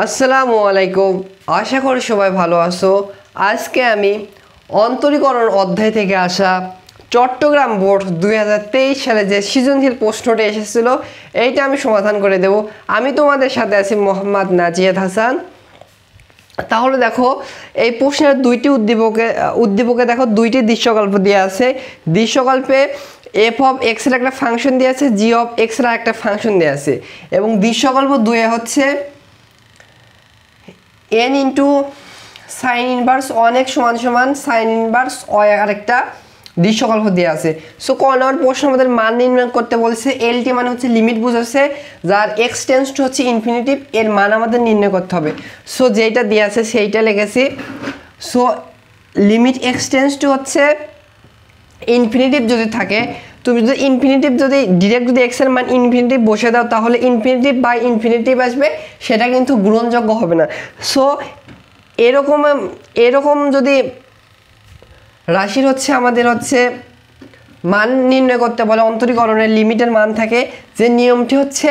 আসসালামু আলাইকুম। আশা করি সবাই ভালো আছো। আজকে আমি অন্তরীকরণ অধ্যায় থেকে আসা চট্টগ্রাম বোর্ড 2023 সালে যে সৃজনশীল প্রশ্নটি এসেছিল এইটা আমি সমাধান করে দেব। আমি তোমাদের সাথে আছি মোহাম্মদ নাজিয়াদ হাসান। তাহলে দেখো এই প্রশ্নের দুইটি উদ্দীপকে দেখো দুইটি দৃশ্যকল্প দেওয়া আছে। দৃশ্যকল্পে এফ অফ এক্স এর একটা ফাংশন দেওয়া আছে, জি অফ এক্স এর একটা ফাংশন দেওয়া আছে, এবং দৃশ্যকল্প 2 হচ্ছে n into sign inverse 1x সমান সমান সাইন ইনভার্স y আরেকটা দৃশ্যকল্প দেওয়া আছে। সো ক নম্বর প্রশ্ন আমাদের মান নির্ণয় করতে বলছে। এলটি মানে হচ্ছে লিমিট বুঝাচ্ছে, যার এক্স টেন্স টু হচ্ছে ইনফিনিটিভ, এর মান আমাদের নির্ণয় করতে হবে। সো যেটা দেওয়া আছে সেইটা লিখেছি। So limit x tends two হচ্ছে ইনফিনিটিভ যদি থাকে, তুমি যদি ইনফিনিটিভ যদি ডিরেক্ট যদি এক্স এর মান ইনফিনিটিভ বসে দাও তাহলে ইনফিনিটিভ বাই ইনফিনিটিভ আসবে, সেটা কিন্তু গ্রহণযোগ্য হবে না। সো এরকম যদি রাশির হচ্ছে আমাদের হচ্ছে মান নির্ণয় করতে বলে, অন্তরীকরণের লিমিটের মান থাকে, যে নিয়মটি হচ্ছে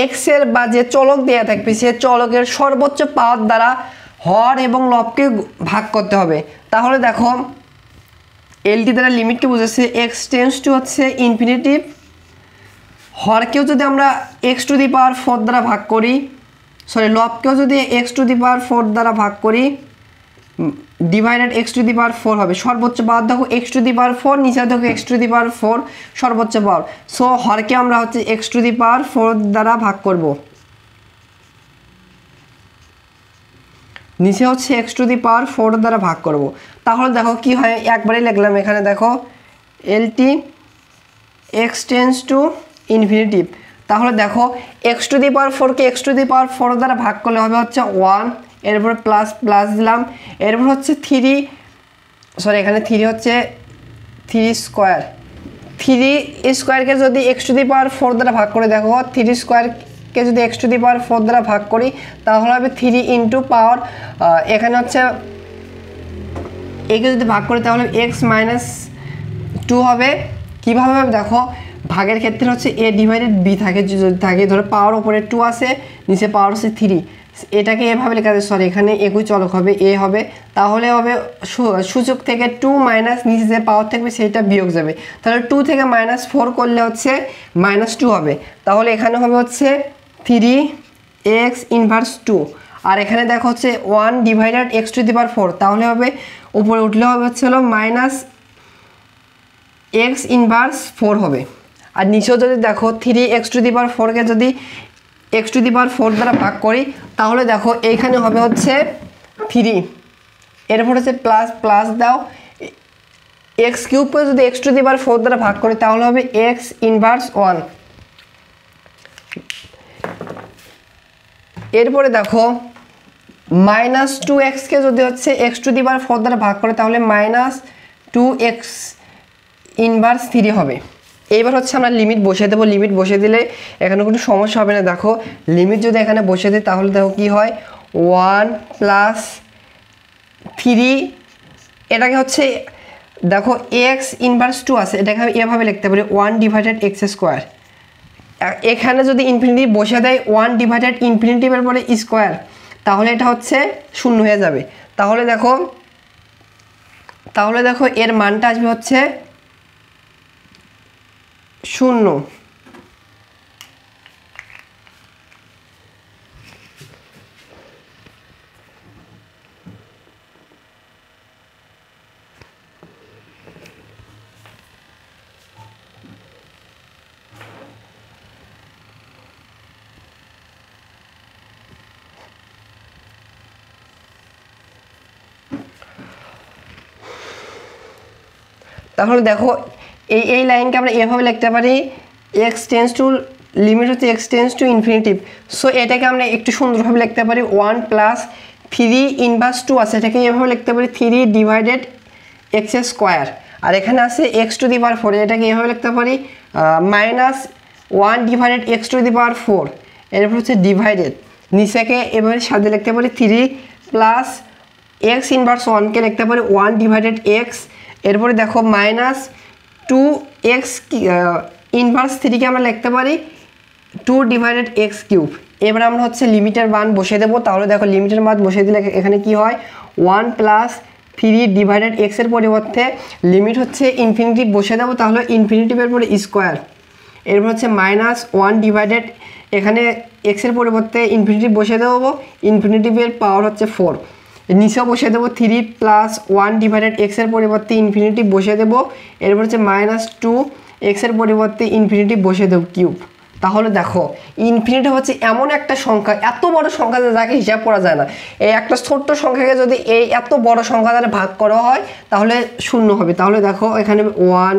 এক্স এর বা যে চলক দেওয়া থাকবে সে চলকের সর্বোচ্চ পাওয়ার দ্বারা হর এবং লবকে ভাগ করতে হবে। তাহলে দেখো এলটি দ্বারা লিমিটকে বুঝেছে এক্স টেন্স টু হচ্ছে ইনফিনিটিভ, হরকেও যদি আমরা এক্স টু দি পাওয়ার 4 দ্বারা ভাগ করি, লবকেও যদি এক্স টু দি পাওয়ার 4 দ্বারা ভাগ করি, divided x to the power 4 হবে। সর্বোচ্চ পাওয়ার দেখো এক্স টু দি পাওয়ার 4, নিচে দেখো এক্স টু দি পাওয়ার 4 সর্বোচ্চ পাওয়ার। সো হরকে আমরা হচ্ছে এক্স টু দি পাওয়ার 4 দ্বারা ভাগ করব, নিচে হচ্ছে এক্স টু দি পাওয়ার 4 দ্বারা ভাগ করব। তাহলে দেখো কি হয়, একবারই লিখলাম এখানে দেখো LT x tends to infinitive. তাহলে দেখো এক্স টু দি পাওয়ার 4কে এক্স টু দি পাওয়ার 4 দ্বারা ভাগ করলে হবে হচ্ছে 1, এরপরে প্লাস প্লাস দিলাম, এরপর হচ্ছে 3, এখানে 3 হচ্ছে 3 স্কোয়ার, 3 স্কোয়ারকে যদি এক্স টু দি পাওয়ার 4 দ্বারা ভাগ করে দেখো 3 স্কোয়ারকে যদি এক্স টু দি পাওয়ার 4 দ্বারা ভাগ করি তাহলে হবে 3 ইন্টু পাওয়ার, এখানে হচ্ছে একে যদি ভাগ করি তাহলে এক্স মাইনাস 2 হবে। কীভাবে হবে দেখো, ভাগের ক্ষেত্রে হচ্ছে এ ডিভাইডেড বি থাকে, যদি থাকে ধরো পাওয়ার ওপরে 2 আছে, নিচে পাওয়ার হচ্ছে 3, এটাকে এভাবে লেখা যায়, এখানে একই চলক হবে এ হবে, তাহলে হবে সূচক থেকে 2 মাইনাস নিচে যে পাওয়ার থাকবে সেইটা বিয়োগ যাবে, তাহলে 2 থেকে -4 করলে হচ্ছে -2 হবে। তাহলে এখানে হবে হচ্ছে 3x ইনভার্স 2, আর এখানে দেখো হচ্ছে 1 divided x to the power 4, তাহলে হবে উপরে উঠলে হবে হচ্ছে মাইনাস এক্স ইনভার্স 4 হবে। আর নিচেও যদি দেখো 3x টু দি পাওয়ার 4কে যদি এক্স টু দি পাওয়ার 4 দ্বারা ভাগ করি তাহলে দেখো এইখানে হবে হচ্ছে 3, এরপর হচ্ছে প্লাস প্লাস দাও, এক্স কিউবকে যদি এক্স টু দি পাওয়ার 4 দ্বারা ভাগ করি তাহলে হবে এক্স ইনভার্স 1। এরপরে দেখো -2xকে যদি হচ্ছে এক্স টু দি পাওয়ার 4 দ্বারা ভাগ করে তাহলে -2x ইনভার্স 3 হবে। এইবার হচ্ছে আমরা লিমিট বসিয়ে দেবো, লিমিট বসিয়ে দিলে এখানে কোনো সমস্যা হবে না। দেখো লিমিট যদি এখানে বসিয়ে দিই তাহলে দেখো কি হয়, 1 প্লাস 3, এটাকে হচ্ছে দেখো এক্স ইনভার্স 2 আছে, এটাকে আমি এভাবে লিখতে পারি 1 ডিভাইডেড এক্স স্কোয়ার। এখানে যদি ইনফিনিটিভ বসিয়ে দেয় 1 ডিভাইডেড ইনফিনিটিভের পরে স্কোয়ার, তাহলে এটা হচ্ছে 0 হয়ে যাবে। তাহলে দেখো এর মানটা আসবে হচ্ছে 0। তাহলে দেখো এই লাইনকে আমরা এভাবে লিখতে পারি, এক্স টেন্স টু লিমিট হচ্ছে x tends to infinitive. So এটাকে আমরা একটু সুন্দরভাবে লিখতে পারি 1 প্লাস 3 ইনভার্স 2 আছে, এটাকে এভাবে লিখতে পারি 3 ডিভাইডেড এক্স স্কোয়ার, আর এখানে আছে এক্স টু দি পাওয়ার 4, এটাকে এভাবে লিখতে পারি -1 divided x to the power 4, এরপর হচ্ছে ডিভাইডেড নিচেকে এভাবে সাথে লিখতে পারি 3 প্লাস এক্স ইনভার্স 1কে লিখতে পারি 1 ডিভাইডেড এক্স, এরপরে দেখো -2x ইনভার্স 3কে আমরা লিখতে পারি 2 ডিভাইডেড এক্স কিউব, এবার আমরা হচ্ছে লিমিটের মান বসিয়ে দেবো। তাহলে দেখো লিমিটের মান বসিয়ে দিলে এখানে কি হয় 1 প্লাস 3 ডিভাইডেড এক্সের পরিবর্তে লিমিট হচ্ছে ইনফিনিটি বসিয়ে দেবো, তাহলে ইনফিনিটিভের পরে স্কোয়ার, এরপর হচ্ছে -1 ডিভাইডেড এখানে এক্সের পরিবর্তে ইনফিনিটিভ বসিয়ে দেবো, ইনফিনিটিভের পাওয়ার হচ্ছে 4, নিচেও বসিয়ে দেবো 3 প্লাস 1 ডিভাইডেড এক্সের পরিবর্তে ইনফিনিটিভ বসিয়ে দেবো, এরপর হচ্ছে -2 এক্সের পরিবর্তে ইনফিনিটিভ বসিয়ে দেবো কিউব। তাহলে দেখো ইনফিনিটি হচ্ছে এমন একটা সংখ্যা, এত বড় সংখ্যা যাকে হিসাব করা যায় না। এই একটা ছোট্ট সংখ্যাকে যদি এই এত বড় সংখ্যা দ্বারা ভাগ করা হয় তাহলে শূন্য হবে। তাহলে দেখো এখানে 1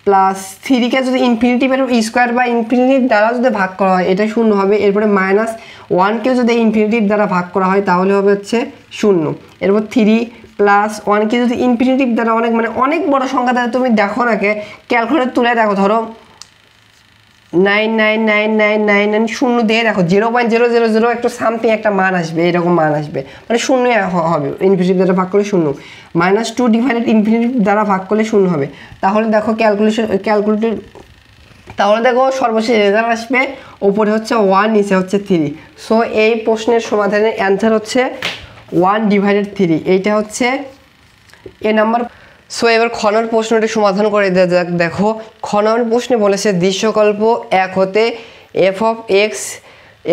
প্লাস 3কে যদি ইনফিনিটিভের স্কোয়ার বা ইনফিনিটিভ দ্বারা যদি ভাগ করা হয় এটা শূন্য হবে। এরপরে -1কে যদি ইনফিনিটিভ দ্বারা ভাগ করা হয় তাহলে হবে হচ্ছে শূন্য। এরপর 3 প্লাস 1কে যদি ইনফিনিটিভ দ্বারা অনেক বড় সংখ্যা দ্বারা তুমি দেখো নাকি ক্যালকুলেটর তুলে দেখো, ধরো 9999999 শূন্য দিয়ে দেখো 0.000 একটু সামথিং একটা মান আসবে, এরকম মান আসবে, মানে শূন্য হবে ইনফিনিটিভ দ্বারা ভাগ করলে শূন্য, -2 ডিভাইডেড ইনফিনিটিভ দ্বারা ভাগ করলে শূন্য হবে। তাহলে দেখো ক্যালকুলেটর তাহলে দেখো সর্বশেষ রেজাল্ট আসবে উপরে হচ্ছে 1 নিচে হচ্ছে 3। সো এই প্রশ্নের সমাধানের অ্যান্সার হচ্ছে 1 ডিভাইডেড 3, এইটা হচ্ছে এ নাম্বার। সো এবার খ নম্বর প্রশ্নটি সমাধান করে দেওয়া যাক। দেখো খ নম্বর প্রশ্নে বলেছে দৃশ্যকল্প 1 হতে f অফ এক্স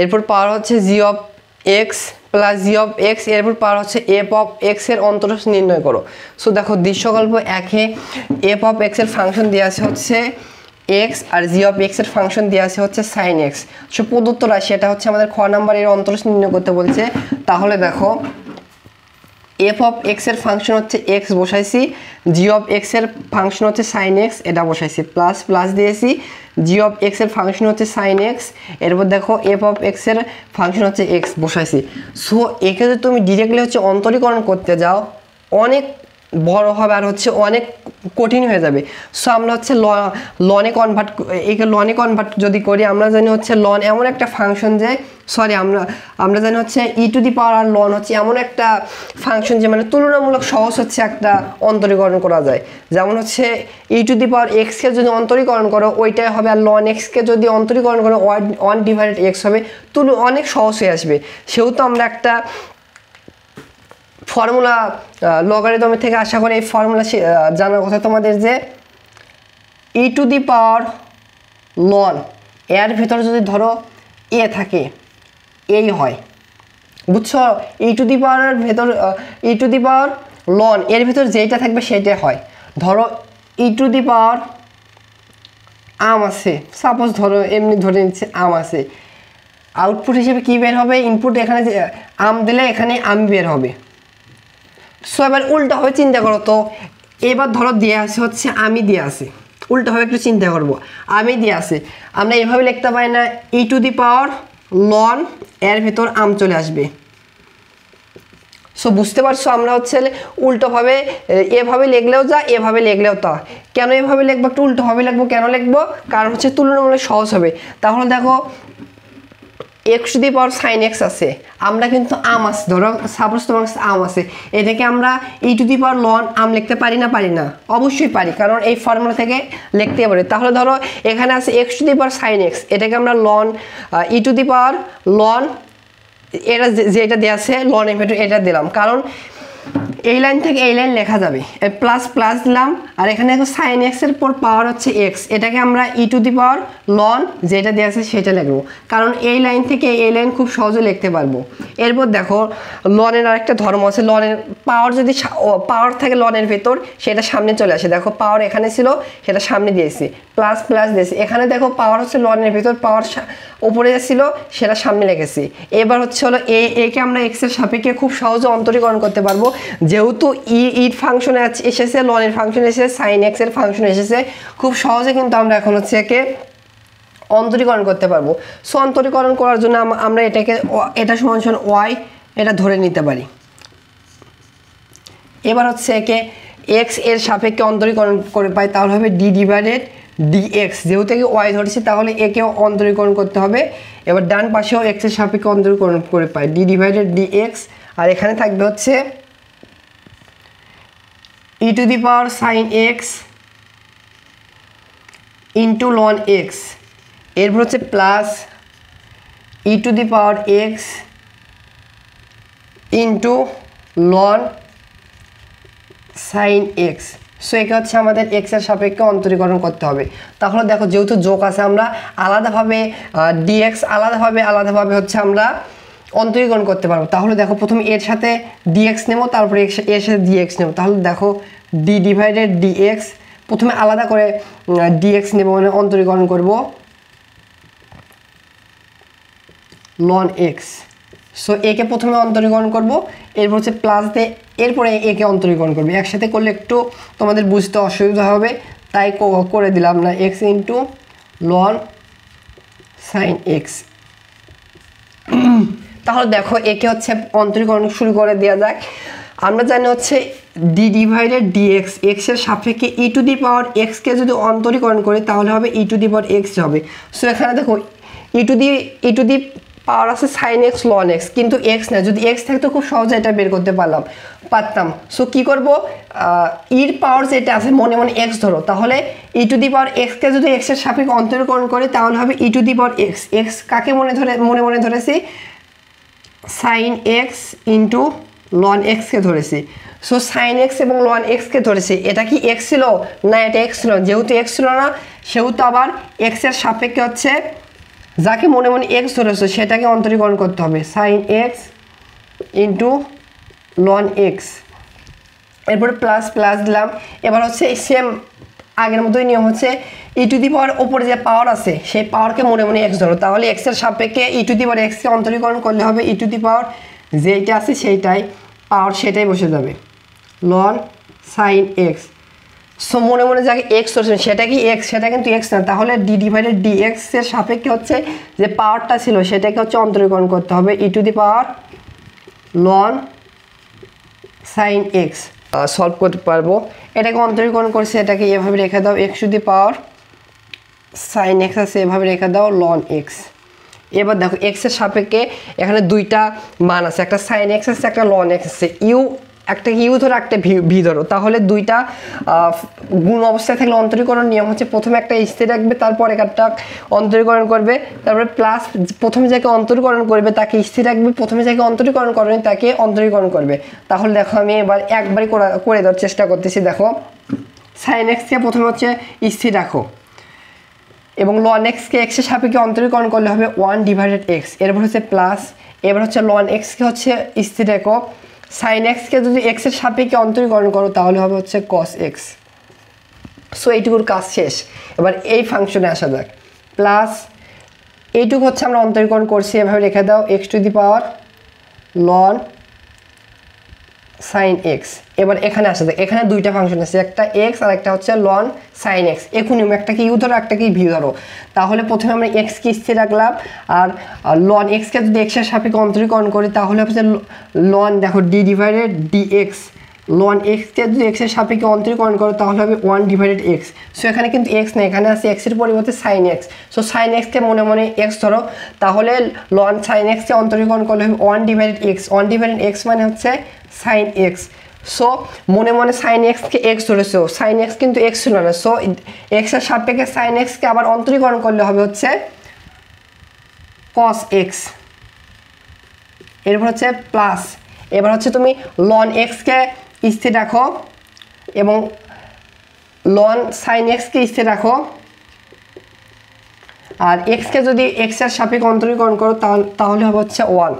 এরপর পাওয়ার হচ্ছে g of x plus g of x এরপর পাওয়ার হচ্ছে f অফ এক্স এর অন্তরজ নির্ণয় করো। সো দেখো দৃশ্যকল্প 1-এ f অফ এক্স এর ফাংশন দেওয়া আছে হচ্ছে এক্স আর g অফ এক্স এর ফাংশন দেওয়া আছে হচ্ছে সাইন এক্স। সো প্রদত্ত রাশি এটা হচ্ছে আমাদের খ নাম্বারের অন্তরজ নির্ণয় করতে বলছে। তাহলে দেখো f অফ এক্স এর ফাংশন হচ্ছে এক্স বসাইছি, g অফ এক্স এর ফাংশন হচ্ছে সাইন এক্স এটা বসাইছি, প্লাস প্লাস দিয়েছি, g অফ এক্স এর ফাংশন হচ্ছে সাইন এক্স, এরপর দেখো f অফ এক্স এর ফাংশন হচ্ছে এক্স বসাইছি। সো একে যদি তুমি ডিরেক্টলি হচ্ছে অন্তরীকরণ করতে যাও অনেক বড় হবে আর হচ্ছে অনেক কঠিন হয়ে যাবে। সো আমরা হচ্ছে লনে কনভার্ট যদি করি, আমরা জানি হচ্ছে লন এমন একটা ফাংশন যে আমরা জানি হচ্ছে e to the power R loan হচ্ছে এমন একটা ফাংশন যে মানে তুলনামূলক সহজ হচ্ছে একটা অন্তরীকরণ করা যায়। যেমন হচ্ছে ই টু দি পাওয়ার এক্সকে যদি অন্তরীকরণ করো ওইটাই হবে, আর লন এক্সকে যদি অন্তরীকরণ করো 1 ডিভাইডেড এক্স হবে, অনেক সহজ হয়ে আসবে। সেহেতু আমরা একটা ফর্মুলা লগারিদমের থেকে আশা করি এই ফর্মুলা জানার কথা তোমাদের, যে ই টু দি পাওয়ার লন এর ভিতরে যদি ধরো এ থাকে এই হয়, বুঝছো? ই টু দি পাওয়ারের ভেতর ই টু দি পাওয়ার লন এর ভিতর যেটা থাকবে সেটাই হয়। ধরো ই টু দি পাওয়ার আম আছে, সাপোজ ধরো এমনি ধরে নিচ্ছে আম আছে, আউটপুট হিসেবে কি বের হবে? ইনপুট এখানে আম দিলে এখানে আম বের হবে। সো এবার উল্টা হবে, চিন্তা করো তো। এবার ধরো দিয়ে আছে হচ্ছে আমি দিয়ে আছে, উল্টা হবে একটু চিন্তা করবো, আমি দিয়ে আছে, আমরা এভাবে লিখতে পারি না ই টু দি পাওয়ার লন এর ভেতর আম চলে আসবে। সো বুঝতে পারছো আমরা হচ্ছে উল্টোভাবে এভাবে লিখলেও যা এভাবে লিখলেও তা। কেন এভাবে লিখবো, একটু উল্টোভাবে লিখবো, কেন লিখবো? কারণ হচ্ছে তুলনামূলক সহজ হবে। তাহলে দেখো x to the power sine x আছে, আমরা কিন্তু আম আছে, ধরো সাপোজ তোমার কাছে আম আছে, এটাকে আমরা ই টু দি পাওয়ার লন আম লিখতে পারি না? পারি না, অবশ্যই পারি, কারণ এই ফর্মুলা থেকে লিখতে পারি। তাহলে ধরো এখানে আছে x to the power sine x, এটাকে আমরা ln e to the power ln এটা যেটা দেওয়া আছে লন এর ভেতর এটা দিলাম, কারণ এই লাইন থেকে এই লাইন লেখা যাবে, প্লাস প্লাস দিলাম, আর এখানে দেখো সাইন এক্স এর পর পাওয়ার হচ্ছে এক্স, এটাকে আমরা ই টু দি পাওয়ার লন যেটা দেওয়া আছে সেটা লিখবো, কারণ এই লাইন থেকে এই লাইন খুব সহজে লিখতে পারবো। এরপর দেখো লনের আরেকটা ধর্ম আছে, লনের পাওয়ার যদি পাওয়ার থাকে লনের ভেতর সেটা সামনে চলে আসে। দেখো পাওয়ার এখানে ছিল সেটা সামনে দিয়েছি, প্লাস প্লাস দিয়েছি, এখানে দেখো পাওয়ার হচ্ছে লনের ভেতর, পাওয়ার উপরে ছিল সেটা সামনে লেগেছি। এবার হচ্ছে হলো একে আমরা এক্স এর সাপেক্ষে খুব সহজে অন্তরীকরণ করতে পারবো, যেহেতু ই ফাংশনে এসেছে, লনের ফাংশন এসেছে, সাইন এক্স এর ফাংশন এসেছে, খুব সহজে কিন্তু আমরা এখন হচ্ছে একে অন্তরীকরণ করতে পারবো। সো অন্তরীকরণ করার জন্য আমরা এটাকে এটা সমান সমান ওয়াই এটা ধরে নিতে পারি। এবার হচ্ছে একে এক্স এর সাপেক্ষে অন্তরীকরণ করে পাই, তাহলে হবে ডি ডিভাইডেড ডিএক্স, যেহেতু একে ওয়াই ধরেছি তাহলে একেও অন্তরীকরণ করতে হবে। এবার ডান পাশেও এক্স এর সাপেক্ষে অন্তরীকরণ করে পাই ডি ডিভাইডেড ডিএক্স, আর এখানে থাকবে হচ্ছে e to the power sine x into ln x, এরপর হচ্ছে plus e to the power x into ln sine x. So একে হচ্ছে আমাদের এক্সের সাপেক্ষে অন্তরীকরণ করতে হবে। তাহলে দেখো যেহেতু যোগ আছে আমরা আলাদাভাবে ডিএক্স আলাদাভাবে হচ্ছে আমরা অন্তরীকরণ করতে পারবো। তাহলে দেখো প্রথমে এর সাথে ডিএক্স নেব, তারপরে এর সাথে ডিএক্স নেব। তাহলে দেখো ডি ডিভাইডেড ডিএক্স, প্রথমে আলাদা করে ডিএক্স নেব, মানে অন্তরীকরণ করব লন এক্স। সো একে প্রথমে অন্তরীকরণ করব, এরপর হচ্ছে প্লাস দিয়ে এরপরে একে অন্তরীকরণ করবে। একসাথে করলে একটু তোমাদের বুঝতে অসুবিধা হবে, তাই করে দিলাম না x into ln sine x. তাহলে দেখো একে হচ্ছে অন্তরীকরণ শুরু করে দেওয়া যাক। আমরা জানি হচ্ছে ডি ডিভাইডেড ডিএক্স, এক্সের সাপেক্ষে ই টু দি পাওয়ার এক্সকে যদি অন্তরীকরণ করি তাহলে হবে e to the power x হবে। সো এখানে দেখো ই টু দি পাওয়ার আছে সাইন এক্স লন এক্স, কিন্তু এক্স না, যদি এক্স থাকতো খুব সহজে এটা বের করতে পারতাম। সো কী করবো, ইর পাওয়ার যেটা আছে মনে মনে এক্স ধরো, তাহলে ই টু দি পাওয়ার এক্সকে যদি এক্সের সাপেক্ষে অন্তরীকরণ করে তাহলে হবে e to the power x. X কাকে মনে ধরেছি, সাইন এক্স ইন্টু লন এক্সকে ধরেছি। সো সাইন এক্স এবং লন এক্সকে ধরেছি। এটা কি এক্স ছিল না, এটা এক্স ছিল। যেহেতু এক্স ছিল না সেহেতু আবার এক্সের সাপেক্ষে হচ্ছে যাকে মনে মনে এক্স ধরেছে সেটাকে অন্তরীকরণ করতে হবে, sine x into ln x. এরপরে প্লাস দিলাম। এবার হচ্ছে সেম আগের মতোই নিয়ম হচ্ছে ই টু দি পাওয়ার ওপরে যে পাওয়ার আছে সেই পাওয়ারকে মনে মনে এক্স ধরো। তাহলে এক্সের সাপেক্ষে ই টু দি পাওয়ার এক্সকে অন্তরীকরণ করলে হবে ই টু দি পাওয়ার যেইটা আছে সেইটাই পাওয়ার সেটাই বসে যাবে লন সাইন এক্স। সো মনে মনে যাকে এক্স ধরছেন সেটা কি এক্স, সেটা কিন্তু এক্স না। তাহলে ডি ডিভাইডেড ডি এক্স এর সাপেক্ষে হচ্ছে যে পাওয়ারটা ছিল সেটাকে হচ্ছে অন্তরীকরণ করতে হবে e to the power ln sine x. Solve করতে পারবো। এটাকে অন্তরীকরণ করছে, এটাকে এভাবে রেখে দাও x to the power sine x আছে, এভাবে রেখে দাও লন এক্স। এবার দেখো এক্সের সাপেক্ষে এখানে দুইটা মান আছে, একটা সাইন এক্স আছে একটা লন এক্স আছে। একটা ইউ ধরো একটা ভি ধরো, তাহলে দুইটা গুণ অবস্থায় থাকলে অন্তরীকরণ নিয়ম হচ্ছে প্রথমে একটা স্থির রাখবে, তারপর একটা অন্তরীকরণ করবে, তারপরে প্লাস প্রথমে যাকে অন্তরীকরণ করবে তাকে স্থির রাখবে, প্রথমে যাকে অন্তরীকরণ করবে তাকে অন্তরীকরণ করবে। তাহলে দেখো আমি এবার একবারই করে দেওয়ার চেষ্টা করতেছি। দেখো সাইন এক্সকে প্রথমে হচ্ছে স্থির রাখো এবং লন এক্সকে এক্সের সাপেক্ষে অন্তরীকরণ করলে হবে 1 ডিভাইডেড এক্স। এরপর হচ্ছে প্লাস, এবার হচ্ছে লন এক্সকে হচ্ছে স্থির রেখো, সাইন এক্সকে যদি এক্সের সাপেক্ষে অন্তরীকরণ করো তাহলে হবে হচ্ছে কস এক্স। সো এইটুকুর কাজ শেষ। এবার এই ফাংশনে আসা যাক। প্লাস এইটুকু হচ্ছে আমরা অন্তরীকরণ করছি, এভাবে রেখে দাও x to the power ln sine x. এবার এখানে আসা যাক, এখানে দুইটা ফাংশন আছে, একটা এক্স আর একটা হচ্ছে লন সাইন এক্স। এখন একটা কি ইউ ধরো একটা কি ভি ধরো। তাহলে প্রথমে আমরা এক্স কে স্থির রাখলাম আর লন এক্সকে যদি এক্সের সাপেক্ষে অন্তরীকরণ করি তাহলে হচ্ছে লন, দেখো d divided d x, ln এক্সকে যদি এক্সের সাপেক্ষে অন্তরীকরণ করো তাহলে হবে 1 ডিভাইডেড এক্স। সো এখানে কিন্তু এক্স নেই, এখানে আছে এক্সের পরিবর্তে সাইন এক্স। সো সাইন এক্সকে মনে মনে এক্স ধরো, তাহলে লন সাইন এক্সকে অন্তরীকরণ করলে হবে 1 ডিভাইডেড এক্স। 1 ডিভাইডেড এক্স মানে হচ্ছে সাইন এক্স। সো মনে মনে সাইন এক্সকে এক্স ধরেছো, সাইন এক্স কিন্তু এক্স ছিল না। সো এক্সের সাপেক্ষে সাইন এক্সকে আবার অন্তরীকরণ করলে হবে হচ্ছে কস এক্স। এরপর হচ্ছে প্লাস, এবার হচ্ছে তুমি লন এক্সকে স্থির রাখো এবং লন সাইন এক্সকে স্থির রাখো, আর এক্সকে যদি এক্সের সাপেক্ষে অন্তরীকরণ করো তাহলে হবে হচ্ছে 1।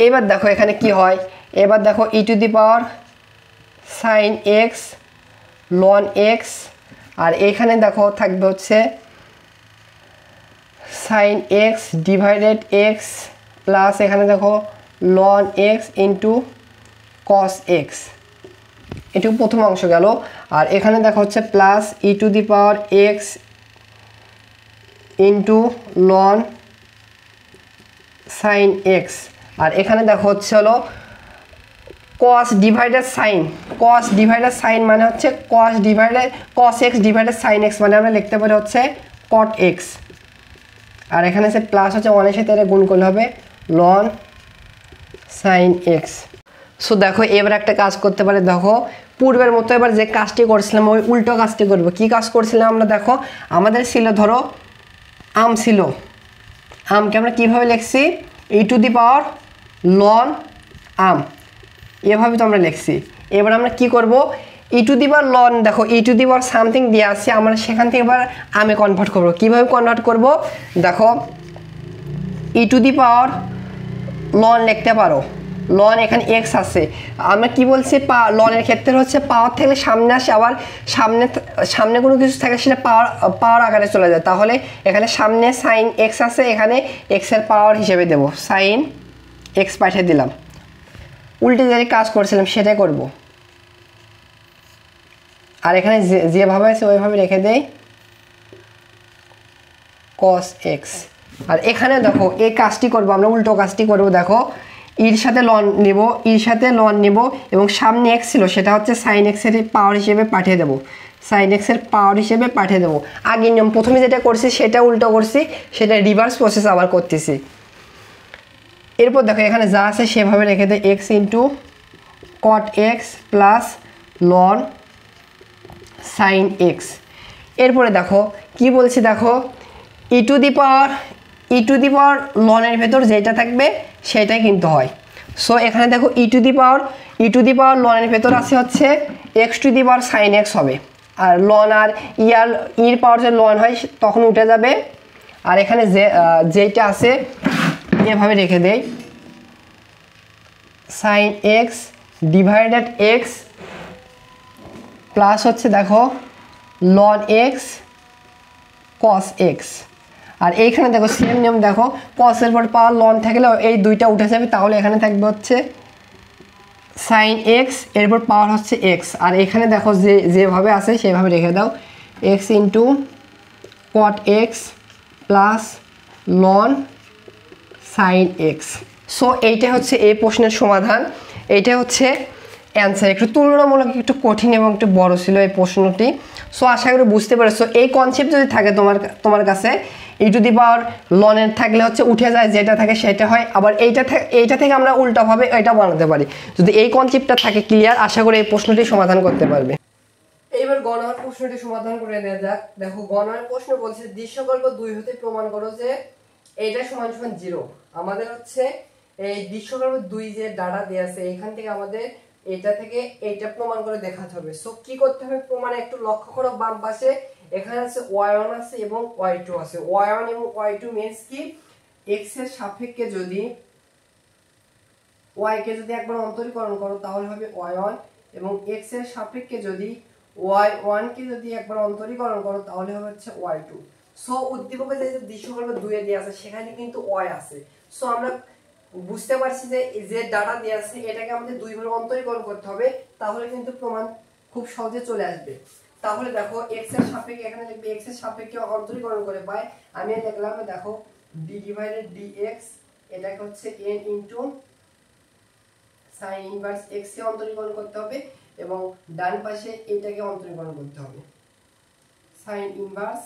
এবার দেখো এখানে কি হয়, এবার দেখো e to the power sine x ln x, আর এখানে দেখো থাকবে হচ্ছে sine x divided x plus এখানে দেখো ln x into cos x. এটুকু প্রথম অংশ গেল। আর এখানে দেখো হচ্ছে plus e to the power x into ln sine x, আর এখানে দেখো হচ্ছে হলো cos divided sine. Cos divided sine মানে হচ্ছে cos x divided sine x, মানে আমরা লিখতে পারি হচ্ছে কট এক্স। আর এখানে হচ্ছে প্লাস হচ্ছে 1 এর সাথে এটা গুণ করলে হবে লন সাইন এক্স। সো দেখো এবার একটা কাজ করতে পারে, দেখো পূর্বের মতো এবার যে কাজটি করছিলাম ওই উল্টো কাজটি করবো। কি কাজ করছিলাম আমরা, দেখো আমাদের ছিল ধরো আম ছিল, আমকে আমরা কীভাবে লিখছি e⁻, ln আম, এভাবে তো আমরা লিখছি। এবার আমরা কি করব e⁻, দেখো e⁻ সামথিং দিয়ে আসছে, আমরা সেখান থেকে এবার আমে কনভার্ট করব। কিভাবে কনভার্ট করব দেখো e⁻, ln লিখতে পারো, ln এখানে x আছে, আমরা কি বলছি লনের ক্ষেত্রে হচ্ছে পাওয়ার থেকে সামনে আসে, আবার সামনে কোনো কিছু থাকে সেটা পাওয়ার আকারে চলে যায়। তাহলে এখানে সামনে সাইন x আছে, এখানে x এর পাওয়ার হিসেবে দেব, সাইন x পাঠিয়ে দিলাম। উল্টে যে কাজ করছিলাম সেটাই করব, আর এখানে যেভাবে আছে ওইভাবে রেখে দেই cos x। আর এখানে দেখো এই কাজটি করব, আমরা উল্টো কাজটি করব। দেখো এর সাথে লন নেব, এর সাথে লন নেব, এবং সামনে x ছিল সেটা হচ্ছে সাইন x এর পাওয়ার হিসেবে পাঠিয়ে দেব, সাইন x এর পাওয়ার হিসেবে পাঠিয়ে দেব। আগের নিয়ম প্রথমে যেটা করছি সেটা উল্টো করছি, সেটা রিভার্স প্রসেস আবার করতেছি। এরপর দেখো এখানে যা আছে সেভাবে রেখে দেয় x into cot x plus loan sign x। এরপরে দেখো কি বলছি, দেখো e⁻, লনের ভেতর যেটা থাকবে সেটাই কিন্তু হয়। সো এখানে দেখো e⁻, লনের ভেতর আছে হচ্ছে x⁻ সাইন x হবে, আর লন আর ইর পাওয়ার যে লন হয় তখন উঠে যাবে। আর এখানে যেটা আছে এভাবে রেখে দেই sine x divided x plus হচ্ছে দেখো ln x cos x। আর এইখানে দেখো সেম নিয়ম, দেখো cos এর পর পাওয়ার লন থাকলে এই দুইটা উঠে যাবে, তাহলে এখানে থাকবে হচ্ছে সাইন x, এরপর পাওয়ার হচ্ছে x। আর এখানে দেখো যেভাবে আছে সেভাবে রেখে দাও x into cot x plus loan sign x। So এইটা হচ্ছে এই প্রশ্নের সমাধান, এইটা হচ্ছে অ্যান্সার। একটু তুলনামূলক একটু কঠিন এবং একটু বড় ছিল এই প্রশ্নটি। সো আশা করি বুঝতে পেরেছো। এই কনসেপ্ট যদি থাকে তোমার কাছে e⁻, লনের থাকলে হচ্ছে উঠে যায়, যেটা থাকে সেটা হয়, আবার এইটা থেকে আমরা উল্টাভাবে এটা বানাতে পারি। যদি এই কনসেপ্টটা থাকে ক্লিয়ার, আশা করি এই প্রশ্নটি সমাধান করতে পারবে। এইবার গ নম্বর প্রশ্নটি সমাধান করে নেওয়া যাক। দেখো গ নম্বর প্রশ্ন বলছে দৃশ্যকল্প 2 হতে প্রমাণ করো যে এইটা সমান সমান 0। আমাদের হচ্ছে এই দৃশ্যকল্প 2 যে ডাটা দেয়া আছে এখান থেকে আমাদের এটা থেকে এইটা প্রমাণ করে দেখাতে হবে। সো কি করতে হবে প্রমাণে একটু লক্ষ্য করো, বাম পাশে এখানে আছে y1 আছে এবং y2 আছে। y1 এবং y2 মিন্স কি x এর সাপেক্ষে যদি y কে যদি একবার অন্তরীকরণ করো তাহলে হবে y1, এবং x এর সাপেক্ষে যদি y1 কে যদি একবার অন্তরীকরণ করো তাহলে হবে হচ্ছে y2। সো উদ্দীপকে যে দৃশ্যকল্প 2 এ দেয়া আছে সেখানে কিন্তু y আছে। সো আমরা বুঝতে পারছি যে ডাটা দেয়া আছে এটাকে আমাদের দুই ভাবে অন্তরীকরণ করতে হবে, তাহলে কিন্তু প্রমাণ খুব সহজে চলে আসবে। তাহলে দেখো x এর সাপেক্ষে এখানে লিখবে x এর সাপেক্ষে অন্তরীকরণ করে পাই, আমি লিখলাম দেখো d ডিভাইডেড dx, এটাকে হচ্ছে n into sin inverse x কে অন্তরীকরণ করতে হবে, এবং ডান পাশে এটাকে অন্তরীকরণ করতে হবে, sin ইনভার্স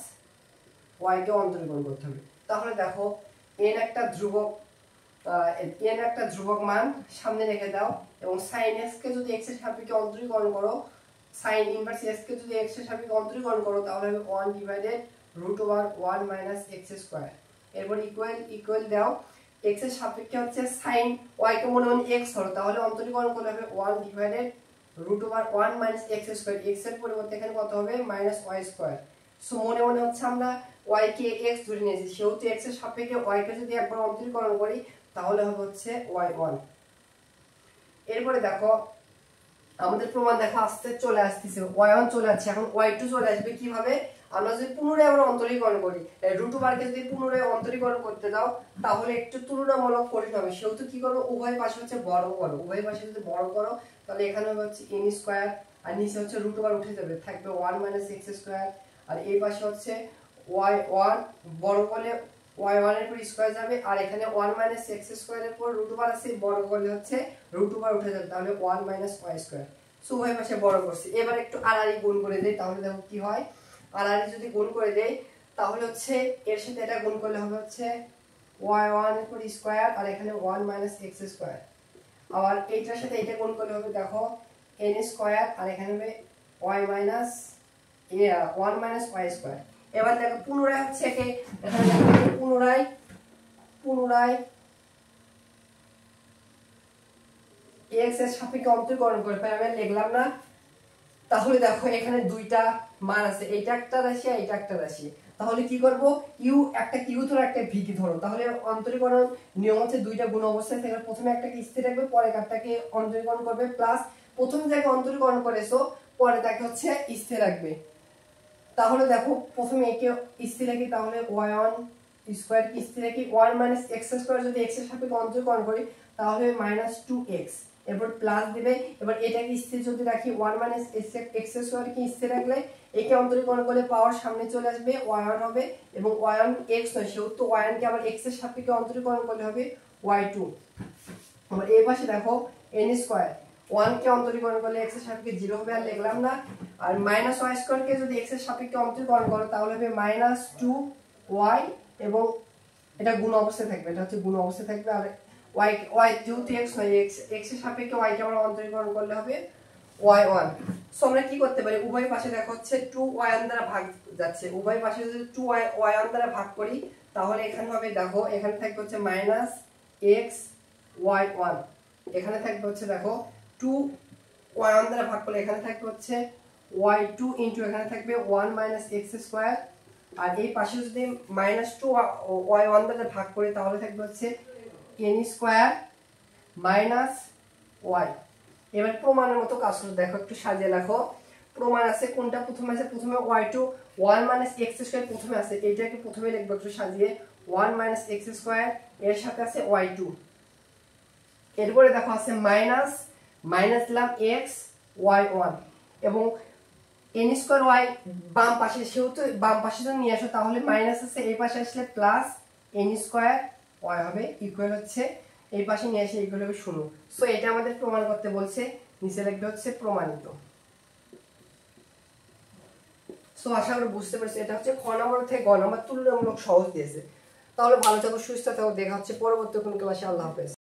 y কে অন্তরীকরণ করতে হবে। তাহলে দেখো n একটা ধ্রুবক মান সামনে রেখে দাও, এবং sin x কে যদি x এর সাপেক্ষে অন্তরীকরণ করো, sin ইনভার্স x কে যদি x এর সাপেক্ষে অন্তরীকরণ করো তাহলে হবে 1 ডিভাইডেড √1 মাইনাস x স্কয়ার। এরপর ইকুয়াল দাও, x এর সাপেক্ষে হচ্ছে sin y কে মনে মনে x ধরো, তাহলে অন্তরীকরণ করলে হবে 1 divided √1 minus x square. x এর পরিবর্তে এখানে কত হবে মাইনাস y স্কয়ার। সো মনে মনে হচ্ছে আমরা y কে x ধরে নিয়েছি, সেহেতু x এর সাপেক্ষে y কে যদি একবার অন্তরীকরণ করি তাহলে হবে হচ্ছে y1। এরপরে দেখো আমাদের প্রমাণ দেখো আসতে চলে আসতেছে, y1 চলে আসছে, এখন y2 চলে আসবে কিভাবে, আমরা যদি পুনরায় আমরা অন্তরীকরণ করি √2 কে যদি পুনরায় অন্তরীকরণ করতে দাও তাহলে একটু তুলনামূলক কঠিন হবে। সেহেতু কি করব উভয় পাশে হচ্ছে বর্গ করো, উভয় পাশে যদি বর্গ করো তাহলে এখানে হবে হচ্ছে n স্কয়ার, আর নিচে হচ্ছে √2 উঠে যাবে, থাকবে 1 মাইনাস x স্কয়ার, আর এই পাশে হচ্ছে y1 বর্গ করলে y1 এর পর স্কয়ার যাবে, আর এখানে 1 মাইনাস x স্কয়ার এর পর √2 আছে, বর্গ করলে হচ্ছে √2 উঠে যাবে, তাহলে 1 মাইনাস y স্কয়ার। সো উভয় পাশে বর্গ করছি। এবার একটু আড়াআড়ি গুণ করে দেই, তাহলে দেখো কি হয়, আড়াআড়ি যদি গুণ করে দেই তাহলে হচ্ছে এর সাথে এটা গুণ করলে হবে হচ্ছে y1 এর পর স্কয়ার, আর এখানে 1 মাইনাস x স্কয়ার, আবার এইটার সাথে এটা গুণ করলে হবে দেখো n স্কয়ার, আর এখানে হবে 1 মাইনাস y স্কয়ার। এবার দেখো পুনরায় হচ্ছে একে এখানে পুনরায় পুনরায় এক্স এর সাপেক্ষে অন্তরীকরণ করে আমি লিখলাম না। তাহলে দেখো এখানে দুইটা মান আছে, এইটা একটা রাশি এইটা একটা রাশি। তাহলে কি করব, ইউ একটা কিউ ধরো একটা ভি কি ধরো। তাহলে অন্তরীকরণ নিয়ম হচ্ছে দুইটা গুণ অবস্থায় থেকে প্রথমে একটাকে স্থির রাখবে, পরে একটাকে অন্তরীকরণ করবে, প্লাস প্রথমে যাকে অন্তরীকরণ করেছো পরে তাকে হচ্ছে স্থির রাখবে। তাহলে দেখো প্রথমে একে স্থির রাখি, তাহলে y1 স্কয়ার কি স্থির রাখি, 1 - x স্কয়ার যদি x এর সাপেক্ষে অন্তরীকরণ করি তাহলে -2x, এরপর প্লাস দিবে। এবার এটাকে স্থির যদি রাখি 1 - x স্কয়ার কি স্থির রাখলে একে অন্তরীকরণ করলে পাওয়ার সামনে চলে আসবে, y1 হবে এবং y1 x নয় সেহেতু y1 কে আবার x এর সাপেক্ষে অন্তরীকরণ করলে হবে y2। আবার এই পাশে দেখো n স্কয়ার 1 কে অন্তরীকরণ করলে x এর সাপেক্ষে 0 হবে, আর লিখলাম না। আর -y স্কয়ার কে যদি x এর সাপেক্ষে অন্তরীকরণ করো তাহলে হবে -2y এবং এটা গুণ অবস্থায় থাকবে, এটা হচ্ছে গুণ অবস্থায় থাকবে। আর y যেহেতু x নয় x এর সাপেক্ষে y কে আমরা অন্তরীকরণ করলে হবে y1। সো আমরা কি করতে পারি, উভয় পাশে দেখো হচ্ছে 2y1 দ্বারা ভাগ যাচ্ছে, উভয় পাশে যদি 2y1 দ্বারা ভাগ করি তাহলে এখানে হবে দেখো এখানে থাকবে হচ্ছে -xy1, এখানে থাকবে হচ্ছে দেখো 2y1 দ্বারা ভাগ করলে এখানে থাকবে হচ্ছে y2 ইনটু এখানে থাকবে 1 - x স্কয়ার। আর এই পাশে যদি -2y1 দ্বারা ভাগ করি তাহলে থাকবে হচ্ছে n স্কয়ার y। এবার প্রমাণের মতো কাজ করে দেখো, একটু সাজিয়ে রাখো। প্রমাণ আছে কোনটা প্রথমে আছে, প্রথমে y2 1 - x স্কয়ার প্রথমে আছে, এইটাকে প্রথমে লিখব একটু সাজিয়ে 1 - x স্কয়ার, এর সাথে আছে y2। এরপরে দেখো আছে মাইনাস দিলাম x y1 এবং n স্কয়ার y বাম পাশে, সেহেতু বাম পাশে যদি নিয়ে আসো তাহলে মাইনাস আছে, এই পাশে আসলে প্লাস n স্কয়ার y হবে ইকুয়াল হচ্ছে এই পাশে নিয়ে আসে ইকুয়াল হবে 0। সো এটা আমাদের প্রমাণ করতে বলছে, নিচে লিখবে হচ্ছে প্রমাণিত। সো আশা করি বুঝতে পারছি, এটা হচ্ছে খ নম্বর থেকে গ নম্বর তুলনামূলক সহজ দিয়েছে। তাহলে ভালো থাকো, সুস্থ থাকো, দেখা হচ্ছে পরবর্তী কোনো ক্লাসে। আল্লাহ হাফেজ।